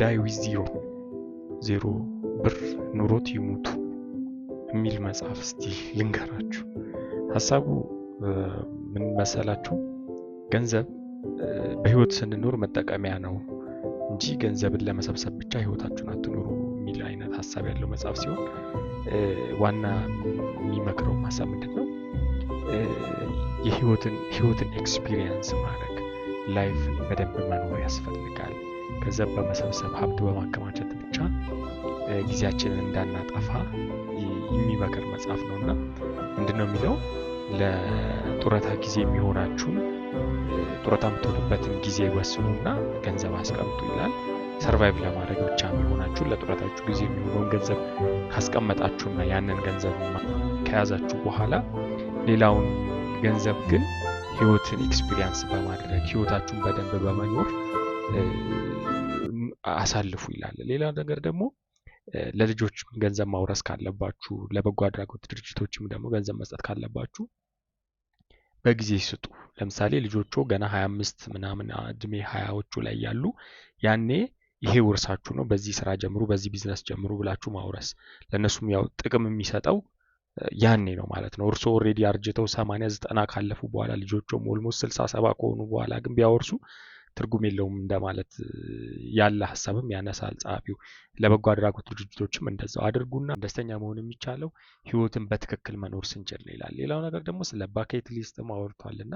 ዳይ ዊዝ ዜሮ ብር ኑሮት ይሙቱ የሚል መጽሐፍ እስቲ ልንገራችሁ። ሐሳቡ ምን መሰላችሁ? ገንዘብ በህይወት ስንኖር መጠቀሚያ ነው እንጂ ገንዘብን ለመሰብሰብ ብቻ ህይወታችሁን አትኖሩ የሚል አይነት ሐሳብ ያለው መጽሐፍ ሲሆን ዋና የሚመክረው ሐሳብ ምንድነው? የህይወትን ኤክስፒሪየንስ ማድረግ፣ ላይፍን በደንብ መኖር ያስፈልጋል። ገንዘብ በመሰብሰብ ሀብት በማከማቸት ብቻ ጊዜያችንን እንዳናጠፋ የሚመክር መጽሐፍ ነውና ምንድነው የሚለው? ለጡረታ ጊዜ የሚሆናችሁን ጡረታ የምትወጡበትን ጊዜ ወስኑና ገንዘብ አስቀምጡ ይላል። ሰርቫይቭ ለማድረግ ብቻ የሚሆናችሁ ለጡረታችሁ ጊዜ የሚሆነውን ገንዘብ ካስቀመጣችሁና ያንን ገንዘብ ከያዛችሁ በኋላ ሌላውን ገንዘብ ግን ህይወትን ኤክስፒሪየንስ በማድረግ ህይወታችሁን በደንብ በመኖር አሳልፉ ይላል። ሌላ ነገር ደግሞ ለልጆች ገንዘብ ማውረስ ካለባችሁ፣ ለበጎ አድራጎት ድርጅቶችም ደግሞ ገንዘብ መስጠት ካለባችሁ በጊዜ ይስጡ። ለምሳሌ ልጆቹ ገና 25 ምናምን እድሜ 20ዎቹ ላይ ያሉ ያኔ ይሄ ውርሳችሁ ነው፣ በዚህ ስራ ጀምሩ፣ በዚህ ቢዝነስ ጀምሩ ብላችሁ ማውረስ ለነሱም ያው ጥቅም የሚሰጠው ያኔ ነው ማለት ነው። እርሶ ኦሬዲ አርጅተው 80 90 ካለፉ በኋላ ልጆቹም ኦልሞስት 60 70 ከሆኑ በኋላ ግን ቢያወርሱ ትርጉም የለውም እንደማለት ያለ ሐሳብም ያነሳል ጸሐፊው። ለበጎ አድራጎት ድርጅቶችም እንደዛው አድርጉና ደስተኛ መሆን የሚቻለው ህይወትን በትክክል መኖር ስንችል ነው ይላል። ሌላው ነገር ደግሞ ስለ ባኬት ሊስት አውርቷልና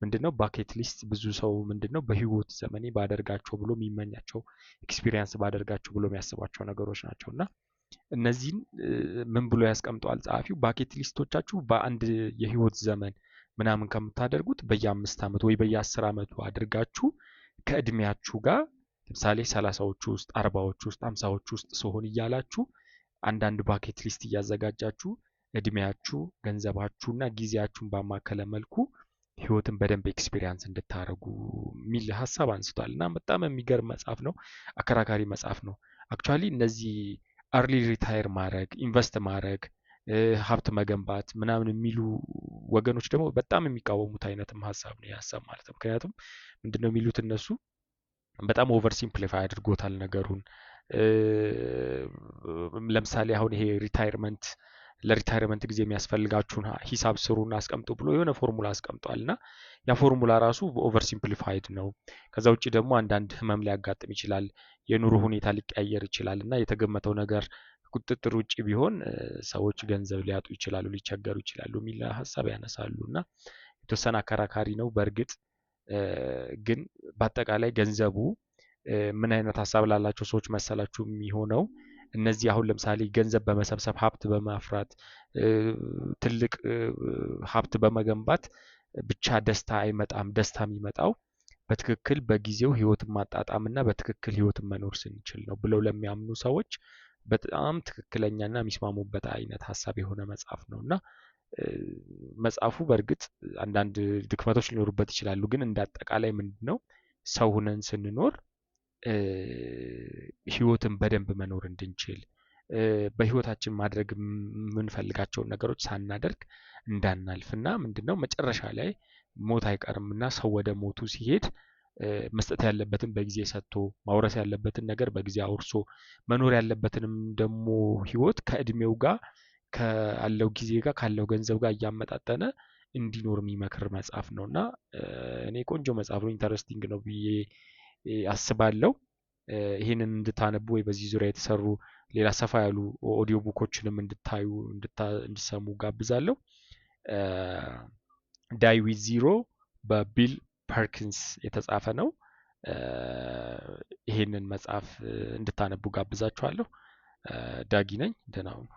ምንድነው ባኬት ሊስት? ብዙ ሰው ምንድነው በህይወት ዘመኔ ባደርጋቸው ብሎ የሚመኛቸው ኤክስፒሪየንስ ባደርጋቸው ብሎ የሚያስባቸው ነገሮች ናቸውና እነዚህን ምን ብሎ ያስቀምጠዋል ጸሐፊው? ባኬት ሊስቶቻችሁ በአንድ የህይወት ዘመን ምናምን ከምታደርጉት በየ5 ዓመት ወይ በየ10 ዓመቱ አድርጋችሁ ከእድሜያችሁ ጋር ለምሳሌ 30ዎቹ ውስጥ 40ዎቹ ውስጥ 50ዎቹ ውስጥ ሲሆን እያላችሁ አንዳንድ ባኬት ሊስት እያዘጋጃችሁ እድሜያችሁ ገንዘባችሁና ጊዜያችሁን ባማከለ መልኩ ህይወትን በደንብ ኤክስፒሪየንስ እንድታረጉ የሚል ሐሳብ አንስቷል እና በጣም የሚገርም መጽሐፍ ነው። አከራካሪ መጽሐፍ ነው። አክቹአሊ እነዚህ አርሊ ሪታየር ማድረግ፣ ኢንቨስት ማድረግ፣ ሀብት መገንባት ምናምን የሚሉ ወገኖች ደግሞ በጣም የሚቃወሙት አይነትም ሐሳብ ነው ያሰብ ማለት ነው። ምክንያቱም ምንድነው የሚሉት እነሱ በጣም ኦቨር ሲምፕሊፋይ አድርጎታል ነገሩን። ለምሳሌ አሁን ይሄ ለሪታየርመንት ጊዜ የሚያስፈልጋችሁን ሂሳብ ስሩና አስቀምጡ ብሎ የሆነ ፎርሙላ አስቀምጧልና ያ ፎርሙላ ራሱ ኦቨር ሲምፕሊፋይድ ነው። ከዛ ውጪ ደግሞ አንዳንድ ህመም ሊያጋጥም ይችላል፣ የኑሮ ሁኔታ ሊቀያየር ይችላል እና የተገመተው ነገር ቁጥጥር ውጪ ቢሆን ሰዎች ገንዘብ ሊያጡ ይችላሉ፣ ሊቸገሩ ይችላሉ የሚል ሐሳብ ያነሳሉ እና የተወሰነ አከራካሪ ነው። በእርግጥ ግን በአጠቃላይ ገንዘቡ ምን አይነት ሐሳብ ላላቸው ሰዎች መሰላችሁ የሚሆነው? እነዚህ አሁን ለምሳሌ ገንዘብ በመሰብሰብ ሀብት በማፍራት ትልቅ ሀብት በመገንባት ብቻ ደስታ አይመጣም። ደስታ የሚመጣው በትክክል በጊዜው ህይወትን ማጣጣምና በትክክል ህይወትን መኖር ስንችል ነው ብለው ለሚያምኑ ሰዎች በጣም ትክክለኛና የሚስማሙበት አይነት ሐሳብ የሆነ መጽሐፍ ነውና መጽሐፉ በእርግጥ አንዳንድ ድክመቶች ሊኖሩበት ይችላሉ። ግን እንዳጠቃላይ ምንድነው ሰው ሆነን ስንኖር ህይወትን በደንብ መኖር እንድንችል በህይወታችን ማድረግ የምንፈልጋቸውን ነገሮች ሳናደርግ እንዳናልፍና ምንድነው መጨረሻ ላይ ሞት አይቀርምና ሰው ወደ ሞቱ ሲሄድ መስጠት ያለበትን በጊዜ ሰጥቶ ማውረስ ያለበትን ነገር በጊዜ አውርሶ መኖር ያለበትንም ደግሞ ህይወት ከእድሜው ጋር ካለው ጊዜ ጋር ካለው ገንዘብ ጋር እያመጣጠነ እንዲኖር የሚመክር መጽሐፍ ነውና እኔ ቆንጆ መጽሐፍ ነው፣ ኢንተረስቲንግ ነው ብዬ አስባለሁ። ይሄንን እንድታነቡ ወይ በዚህ ዙሪያ የተሰሩ ሌላ ሰፋ ያሉ ኦዲዮ ቡኮችንም እንድሰሙ ጋብዛለሁ። ዳይ ዊዝ ዚሮ በቢል ፐርኪንስ የተጻፈ ነው። ይሄንን መጽሐፍ እንድታነቡ ጋብዛችኋለሁ። ዳጊ ነኝ። ደህና ሁኑ።